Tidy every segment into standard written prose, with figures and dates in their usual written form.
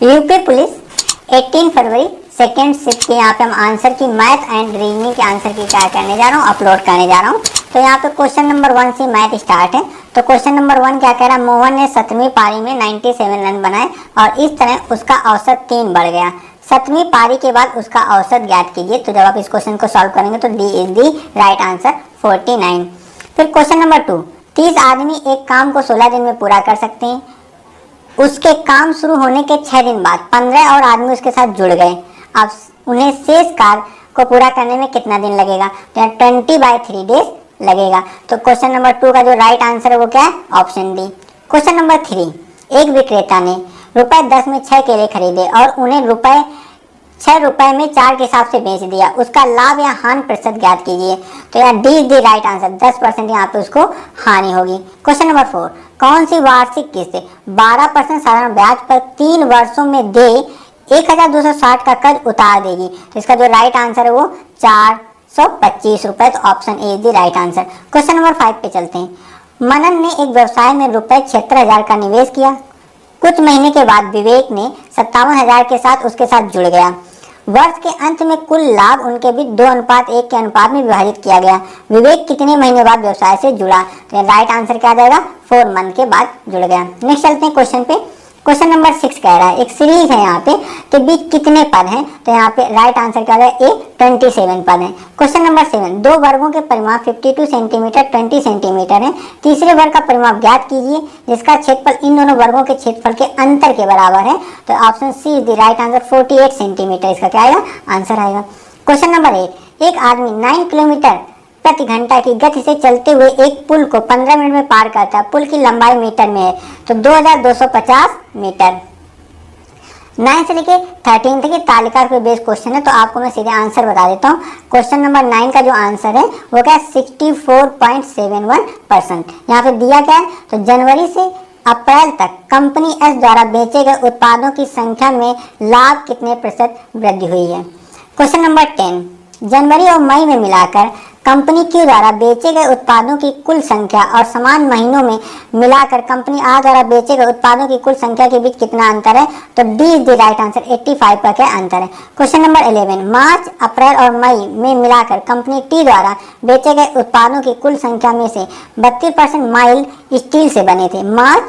UP police 18 फरवरी second shift के यहाँ पे हम आंसर की मैथ एंड रीजनिंग के आंसर की क्या करने जा रहा हूँ, अपलोड करने जा रहा हूँ। तो यहाँ पे क्वेश्चन नंबर 1 से मैथ स्टार्ट है। तो क्वेश्चन नंबर 1 क्या कह रहा है, मोहन ने 7वीं पारी में 97 रन बनाए और इस तरह उसका औसत 3 बढ़ गया। 7वीं पारी के बाद उसका औसत ज्ञात कीजिए। तो जब आप इस क्वेश्चन को सॉल्व करेंगे तो D is the right answer 49। फिर क्वेश्चन नंबर 2, 30 आदमी एक काम को 16 दिन में पूरा कर सकते हैं। उसके काम शुरू होने के 6 दिन बाद 15 और आदमी उसके साथ जुड़ गए। अब उन्हें शेष कार्य को पूरा करने में कितना दिन लगेगा, तो 20/3 डेज लगेगा। तो क्वेश्चन नंबर 2 का जो राइट आंसर है वो क्या है, ऑप्शन डी। क्वेश्चन नंबर 3, एक विक्रेता ने ₹10 में 6 केले खरीदे और उन्हें ₹6 में 4 के हिसाब से बेच दिया। उसका लाभ या हानि प्रतिशत ज्ञात कीजिए। तो यहाँ D is the right answer, 10% यहाँ पे उसको हानि होगी। क्वेश्चन नंबर 4, कौन सी वार्षिक किस्त 12% साधारण ब्याज पर 3 वर्षों में दे 1260 का कर्ज उतार देगी। तो इसका जो राइट आंसर है वो 425 रुपए। तो option A is the right answer. Question number 5 पे चलते हैं। मनन ने एक व्यवसाय में ₹76,000 का निवेश किया। कुछ महीने के बाद विवेक ने 57,000 के साथ उसके साथ जुड़ गया। वर्ष के अंत में कुल लाभ उनके बीच 2:1 के अनुपात में विभाजित किया गया। विवेक कितने महीने बाद व्यवसाय से जुड़ा, तो राइट आंसर क्या आ जाएगा, 4 मंथ के बाद जुड़ गया। नेक्स्ट चलते हैं क्वेश्चन पे। क्वेश्चन नंबर 6 कह रहा है एक सीरीज है यहाँ पे के बीच कितने पद हैं, तो यहाँ पे राइट आंसर क्या है, ए 27 पद हैं। क्वेश्चन नंबर 7, 2 वर्गों के परिमाप 52 सेंटीमीटर 20 सेंटीमीटर है। तीसरे वर्ग का परिमाप ज्ञात कीजिए जिसका क्षेत्रफल इन दोनों वर्गों के क्षेत्रफल के अंतर के बराबर है। तो option C is the right answer, 48 centimetre इसका क्या आएगा, आंसर आएगा। क्वेश्चन नंबर 8, एक आदमी 9 किलोमीटर प्रति घंटा की गति से चलते हुए एक पुल को 15 मिनट में पार करता है। पुल की लंबाई मीटर में है तो 2250 मीटर। 9 से लेके 13 तक की तालिका पे बेस्ड क्वेश्चन है, तो आपको मैं सीधे आंसर बता देता हूँ। क्वेश्चन नंबर 9 का जो आंसर है वो क्या है, 64.71%। यहाँ पे दिया क्या है, तो जनवरी से अप्रैल तक कंपनी एस द्वारा बेचे गए उत्पादों की संख्या में लाभ कितने प्रतिशत वृद्धि हुई है। क्वेश्चन नंबर 10, जनवरी और मई में मिलाकर कंपनी क्यू द्वारा बेचे गए उत्पादों की कुल संख्या और समान महीनों में मिलाकर कंपनी आर द्वारा बेचे गए उत्पादों की कुल संख्या के बीच कितना अंतर है, तो D is the right answer, 85 का क्या अंतर है। क्वेश्चन नंबर 11, मार्च अप्रैल और मई में मिलाकर कंपनी टी द्वारा बेचे गए उत्पादों की कुल संख्या में से 32% माइल स्टील से बने थे। मार्च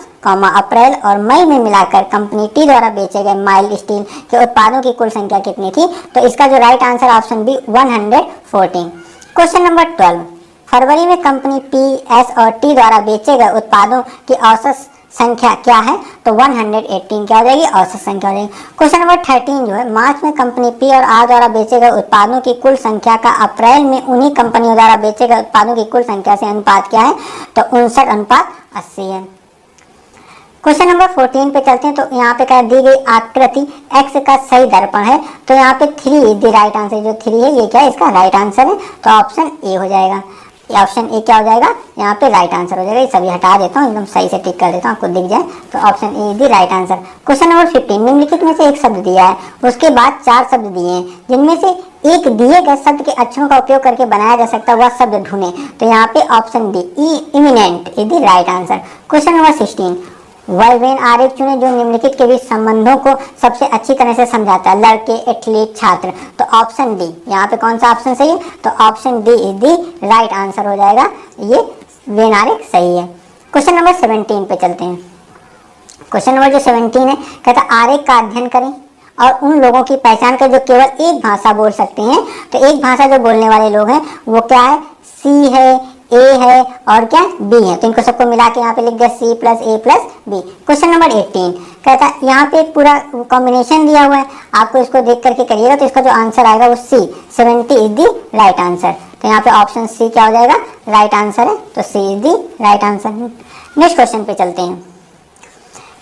अप्रैल और मई में मिलाकर कंपनी टी द्वारा बेचे गए माइल स्टील के उत्पादों की कुल संख्या कितनी थी, तो इसका जो right answer option B 114। Question number 12, फरवरी में कंपनी पी एस और टी द्वारा बेचे गए उत्पादों की औसत संख्या क्या है, तो 118 क्या हो जाएगी, औसत संख्या हो जाएगी। क्वेश्चन नंबर 13 जो है, मार्च में कंपनी पी और आर द्वारा बेचे गए उत्पादों की कुल संख्या का अप्रैल में उन्हीं कंपनियों द्वारा बेचे गए उत्पादों की कुल संख्या से अनुपात क्या है, तो 59:80 है। क्वेश्चन नंबर 14 पे चलते हैं। तो यहाँ पे क्या दी गई आकृति x का सही दर्पण है, तो यहाँ पे 3 इज द राइट आंसर। जो 3 है ये क्या है, इसका राइट आंसर है, तो ऑप्शन ए हो जाएगा। ऑप्शन ए क्या हो जाएगा, यहाँ पे राइट आंसर हो जाएगा। ये सभी हटा देता हूँ, एकदम सही से टिक कर देता हूँ, आपको दिख जाए। तो option A is the right answer. Question number 15, निम्नलिखित में से एक शब्द दिया है, उसके बाद 4 शब्द दिए हैं, जिनमें से एक दिए गए शब्द के अक्षरों का उपयोग करके बनाया जा सकता है, वह शब्द ढूंढें। तो यहाँ पे option D eminent is the right answer. Question number 16, Venn आरेख चुने जो निम्नलिखित के बीच संबंधों को सबसे अच्छी तरह से समझाता है, लड़के, एथलीट, छात्र। तो ऑप्शन डी, यहाँ पे कौन सा ऑप्शन सही है, तो option D is the right answer हो जाएगा, ये वेन आरेख सही है। क्वेश्चन नंबर 17 पे चलते हैं। क्वेश्चन नंबर जो 17 है, कहता आरेख का अध्ययन करें और उन लोगों की पहचान करें जो केवल एक भाषा बोल सकते हैं। तो एक भाषा जो बोलने वाले लोग हैं वो क्या है, सी है, ए है और क्या बी है। तो इनको सबको मिला के यहाँ पे लिख दिया C + A + B। Question number 18 कहता है यहाँ पे एक पूरा कॉम्बिनेशन दिया हुआ है, आपको इसको देख करके करिएगा। तो इसका जो आंसर आएगा वो C 70 is the right answer. तो यहाँ पे ऑप्शन सी क्या हो जाएगा, राइट आंसर है, तो C is the right answer. Next question पे चलते हैं।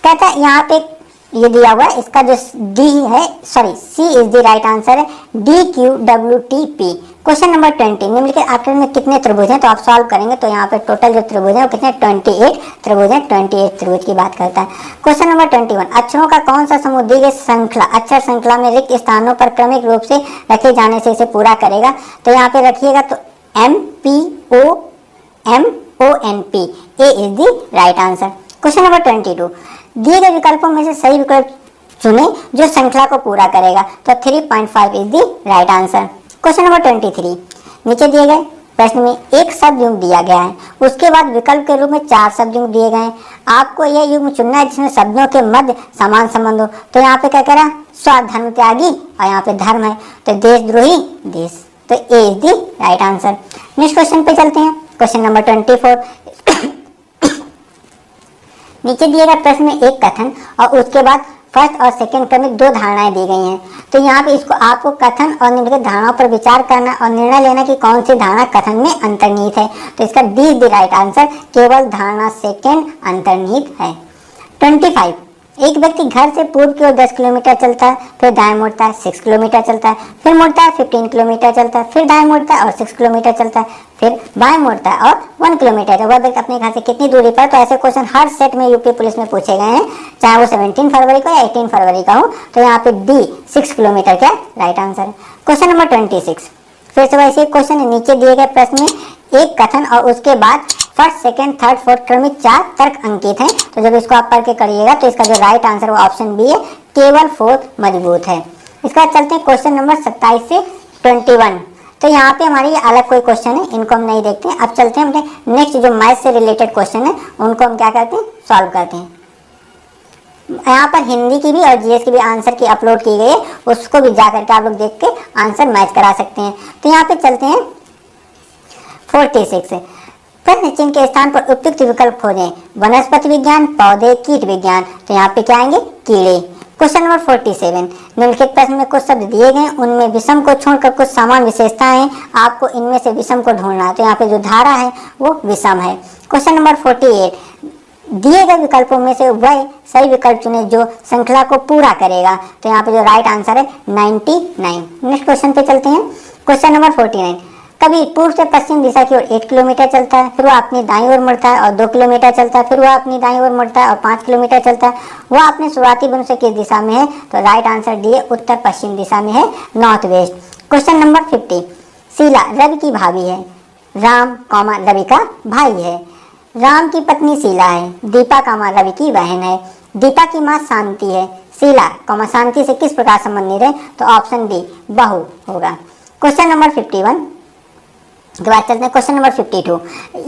कहता है यहाँ पे ये दिया हुआ है, इसका जो डी है, sorry C is the right answer है, DQWTP। क्वेश्चन नंबर 20, निम्नलिखित आकृति में कितने त्रिभुज हैं, तो आप सॉल्व करेंगे तो यहाँ पे टोटल जो त्रिभुज है वो कितने 28 त्रिभुज हैं। 28 त्रिभुज की बात करता है। क्वेश्चन नंबर 21, अक्षरों का कौन सा समूह दी गई श्रृंखला अक्षर श्रृंखला में रिक्त स्थानों पर क्रमिक रूप से रखे जाने से इसे पूरा करेगा। तो यहाँ पे रखिएगा तो MPOMONP, A is the right answer. Question number 22, दिए गए विकल्पों में से सही विकल्प चुने जो श्रृंखला को पूरा करेगा। तो 3.5 is the right answer. Question number 23, नीचे दिए गए प्रश्न में एक शब्द युग्म दिया गया है, उसके बाद विकल्प के रूप में 4 शब्द युग्म दिए गए हैं। आपको यह युग्म चुनना है जिसमें शब्दों के मध्य समान संबंध हो। तो यहाँ पे क्या कह रहा है, स्वधर्म त्यागी, और यहाँ पे धर्म है तो देशद्रोही देश। तो A is the right answer. Next question पे चलते हैं, क्वेश्चन नंबर 24। नीचे दिए गए प्रश्न में एक कथन और उसके बाद फर्स्ट और सेकंड क्रमिक 2 धारणाएं दी गई हैं। तो यहाँ पे इसको आपको कथन और निम्नलिखित धारणाओं पर विचार करना और निर्णय लेना कि कौन सी धारणा कथन में अंतर्निहित है। तो इसका D is the right answer, केवल धारणा सेकंड अंतर्निहित है। 25, एक व्यक्ति घर से पूर्व की ओर 10 किलोमीटर चलता है, फिर दाएं मुड़ता है 6 किलोमीटर चलता है, फिर मुड़ता है 15 किलोमीटर चलता है, फिर दाएं मुड़ता है और 6 किलोमीटर चलता है, फिर बाएं मुड़ता है और 1 किलोमीटर। वह व्यक्ति अपने घर से कितनी दूरी पर। तो ऐसे क्वेश्चन हर सेट में यूपी पुलिस में पूछे गए हैं, चाहे वो 17 फरवरी को या 18 फरवरी का हो। तो यहाँ पे डी 6 किलोमीटर क्या राइट आंसर है। क्वेश्चन नंबर 26, फिर से वैसे क्वेश्चन है, नीचे दिए गए प्रश्न में एक कथन और उसके बाद फर्स्ट सेकंड थर्ड फोर्थ क्रमिक 4 तर्क अंकित हैं। तो जब इसको आप पढ़ के करिएगा तो इसका जो राइट आंसर वो ऑप्शन बी है, केवल 4 मजबूत है। इसका चलते हैं क्वेश्चन नंबर 27 से 21। तो यहाँ पे हमारी ये अलग कोई क्वेश्चन है, इनको हम नहीं देखते हैं। अब चलते हैं अपने नेक्स्ट जो मैथ से रिलेटेड क्वेश्चन है उनको हम क्या करते हैं, सॉल्व करते हैं। यहाँ पर हिंदी की भी और जीएस की भी आंसर की अपलोड की गई है, उसको भी जा करके आप लोग देख के आंसर मैच करा सकते हैं। तो यहाँ पे चलते हैं 46, प्रश्न चिन्ह के स्थान पर उपयुक्त विकल्प खोजें। वनस्पति विज्ञान, पौधे, कीट विज्ञान। तो यहाँ पे क्या आएंगे, कीड़े। क्वेश्चन नंबर 47, निम्नलिखित प्रश्न में कुछ शब्द दिए गए, उनमें विषम को छोड़कर कुछ समान विशेषताएं हैं, आपको इनमें से विषम को ढूंढना है। तो यहाँ पे जो धारा है वो विषम है। क्वेश्चन नंबर 48, दिए गए विकल्पों में से वह सही विकल्प चुने जो श्रृंखला को पूरा करेगा। तो यहाँ पे जो राइट आंसर है 99। नेक्स्ट क्वेश्चन पे चलते हैं, क्वेश्चन नंबर 49, कभी पूर्व से पश्चिम दिशा की ओर 8 किलोमीटर चलता है, फिर वह अपनी दाईं ओर मुड़ता है और 2 किलोमीटर चलता है, फिर वह अपनी दाईं ओर मुड़ता है और 5 किलोमीटर चलता है। वह अपने शुरुआती बिंदु से किस दिशा में है। तो राइट आंसर डी है, उत्तर पश्चिम दिशा में है, north west. Question number 50, Sheela Ravi की भाभी है, राम कॉमा रवि का भाई है, राम की पत्नी शीला है, दीपा कॉमा रवि की बहन है, दीपा की माँ शांति है, शीला कॉमा शांति से किस प्रकार संबंधित है। तो ऑप्शन डी बहू होगा। क्वेश्चन नंबर 51 के बाद चलते हैं क्वेश्चन नंबर 52।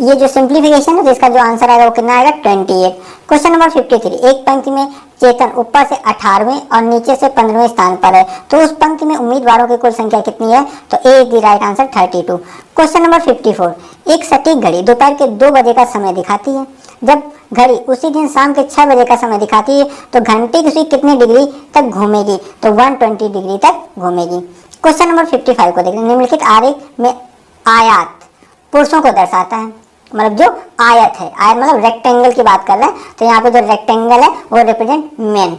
ये जो सिंप्लीफिकेशन है जिसका जो आंसर आएगा वो कितना आएगा 28। क्वेश्चन नंबर 53, एक पंक्ति में चेतन ऊपर से 18वें और नीचे से 15वें स्थान पर है, तो उस पंक्ति में उम्मीदवारों की कुल संख्या कितनी है। तो A is the right answer 32। Question number 54, एक सटीक घड़ी दोपहर के 2 बजे का समय दिखाती है। जब घड़ी उसी दिन शाम के 6 बजे का समय दिखाती है तो घंटे की सुई कितने डिग्री तक घूमेगी। तो 120 डिग्री तक घूमेगी। क्वेश्चन नंबर 55 को देखिए, निम्नलिखित आरेख में आयत पुरुषों को दर्शाता है, मतलब जो आयत है, आयत मतलब रेक्टेंगल की बात कर रहे हैं। तो यहाँ पे जो रेक्टेंगल है वो रिप्रेजेंट मेन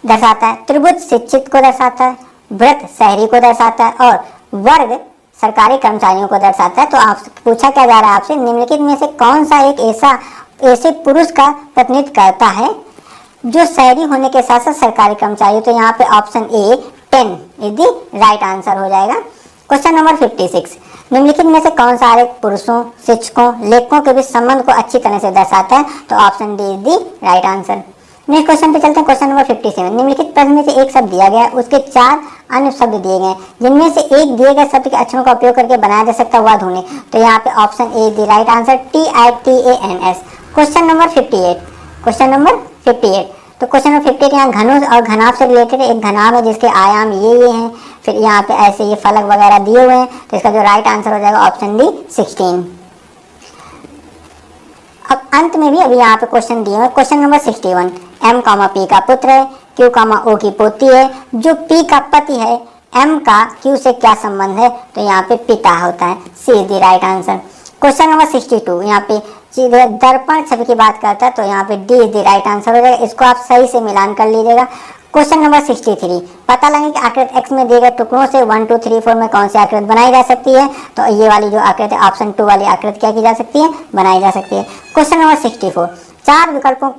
दर्शाता है, त्रिभुज शिक्षित को दर्शाता है, वृत्त शहरी को दर्शाता है और वर्ग सरकारी कर्मचारियों को दर्शाता है। तो आपसे पूछा क्या जा रहा है आपसे, निम्नलिखित में से कौन सा एक ऐसे पुरुष का प्रतिनिधित्व करता है जो शहरी होने के साथ साथ सरकारी कर्मचारी। तो यहाँ पे option A 10 is the right answer हो जाएगा। क्वेश्चन नंबर 56, निम्नलिखित में से कौन सा आरेख पुरुषों, शिक्षकों, लेखकों के बीच संबंध को अच्छी तरह से दर्शाता है। तो option D is the right answer. Next question पे चलते हैं, क्वेश्चन नंबर 57, निम्नलिखित प्रश्न में से एक शब्द दिया गया है, उसके 4 अन्य शब्द दिए गए हैं, जिनमें से एक दिए गए शब्द के अक्षरों का उपयोग करके बनाया जा सकता है, वह ढूंढें। तो यहाँ पे option A the right answer, TITANS। Question number 58, question number 58, तो क्वेश्चन नंबर 58 यहाँ घनुष और घनाभ से रिलेटेड एक घनाभ है जिसके आयाम ये हैं, फिर यहाँ पे ऐसे ये फलक वगैरह दिए हुए हैं। तो इसका जो राइट आंसर हो जाएगा ऑप्शन डी 16। अब अंत में भी अभी यहाँ पे क्वेश्चन दिए हुए, क्वेश्चन नंबर 61, M कामा P का पुत्र है, Q कामा O की पोती है, जो P का पति है, M का Q से क्या संबंध है। तो यहाँ पे पिता होता है, C is the right answer. Question number 62, यहाँ पे दर्पण छवि की बात करता है, तो यहाँ पे D is the right answer हो जाएगा। इसको आप सही से मिलान कर लीजिएगा। क्वेश्चन नंबर 63, पता लगे कि आकृति X में दिए गए टुकड़ों से 1 2 3 4 में कौन सी आकृति बनाई जा सकती है। तो ये वाली जो आकृति ऑप्शन 2 वाली आकृति क्या की जा सकती है, बनाई जा सकती है। क्वेश्चन नंबर 64, 4 विकल्पों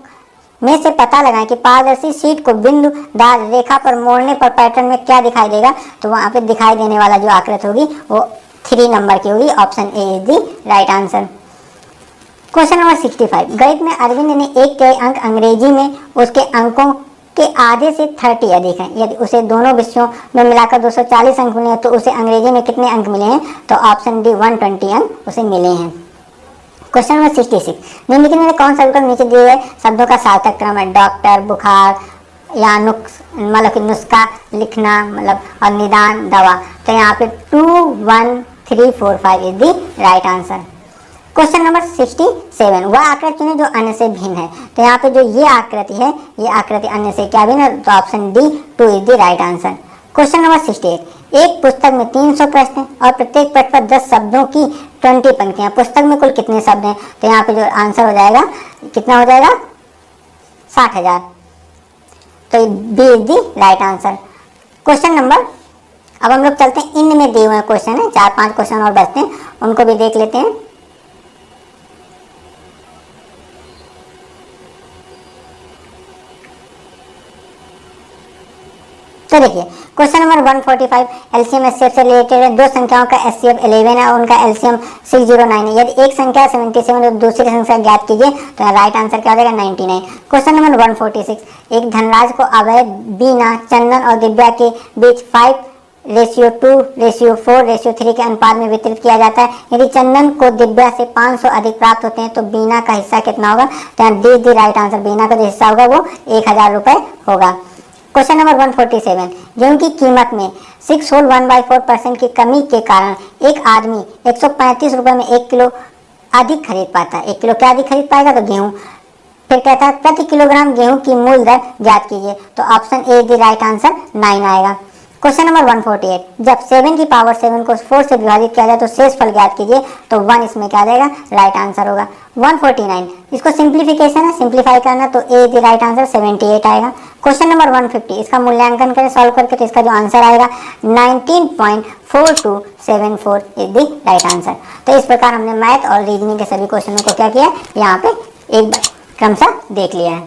में से पता लगाएं कि पारदर्शी शीट को बिंदुदार रेखा पर मोड़ने पर पैटर्न में क्या दिखाई देगा। तो वहाँ पे दिखाई देने वाला जो आकृति होगी वो 3 नंबर की होगी, option A is the right answer. Question number 65, गणित में अरविंद ने 1 के अंक अंग्रेजी में उसके अंकों के आधे से 30 अधिक हैं, यदि उसे दोनों विषयों में मिलाकर 240 अंक मिले हैं तो उसे अंग्रेजी में कितने अंक मिले हैं? तो ऑप्शन डी 120 अंक उसे मिले हैं। क्वेश्चन नंबर 66, निम्नलिखित में कौन सा विकल्प नीचे दिए गए शब्दों का सार्थक क्रम है? डॉक्टर, बुखार या मतलब कि नुस्खा लिखना मतलब और निदान दवा। तो यहाँ पे 2 1 3 4 5 is the right answer. Question number 67, वह आकृति चुने जो अन्य से भिन्न है। तो यहाँ पे जो ये आकृति है, ये आकृति अन्य से क्या भिन्न है? तो option D 2 is the right answer. Question number 68, एक पुस्तक में 300 प्रश्न हैं और प्रत्येक पृष्ठ पर 10 शब्दों की 20 पंक्तियां। पुस्तक में कुल कितने शब्द हैं? तो यहाँ पे जो आंसर हो जाएगा कितना हो जाएगा? 60,000। तो B is the right answer. Question number, अब हम लोग चलते हैं इनमें दिए हुए क्वेश्चन है, 4-5 क्वेश्चन और बचते हैं, उनको भी देख लेते हैं। तो देखिए क्वेश्चन नंबर 145, एलसीएम एचसीएफ से रिलेटेड है। दो संख्याओं का एचसीएफ 11 है और उनका एलसीएम 609 है। यदि एक संख्या 77 है तो दूसरी संख्या ज्ञात कीजिए। तो राइट आंसर क्या हो जाएगा? 99। क्वेश्चन नंबर 146, एक धनराज को अवैध बीना, चंदन और दिव्या के बीच 5:2:4:3 के अनुपात में वितरित किया जाता है। यदि चंदन को दिव्या से 500 अधिक प्राप्त होते हैं तो बीना का हिस्सा कितना होगा? तो डी दी राइट आंसर। बीना का जो हिस्सा होगा वो 1000 रुपये होगा। क्वेश्चन नंबर 147, गेहूं की कीमत में 6 होल 1/4% की कमी के कारण एक आदमी 135 रुपये में 1 किलो अधिक खरीद पाता है। 1 किलो क्या अधिक खरीद पाएगा? तो गेहूं। फिर कहता है प्रति किलोग्राम गेहूं की मूल दर ज्ञात कीजिए। तो option A the right answer 9 आएगा। क्वेश्चन नंबर 148, जब 7 की पावर 7 को 4 से विभाजित किया जाए तो शेष फल ज्ञात कीजिए। तो 1 इसमें क्या आ जाएगा? राइट आंसर होगा। 149, इसको सिंप्लीफिकेशन है, सिंप्लीफाई करना, तो ए दी राइट आंसर 78 आएगा। क्वेश्चन नंबर 150, इसका मूल्यांकन करें सॉल्व करके, तो इसका जो आंसर आएगा 19.4274 इज दी राइट आंसर। तो इस प्रकार हमने मैथ और रीजनिंग के सभी क्वेश्चनों को क्या किया, यहाँ पे एक क्रमशः देख लिया है।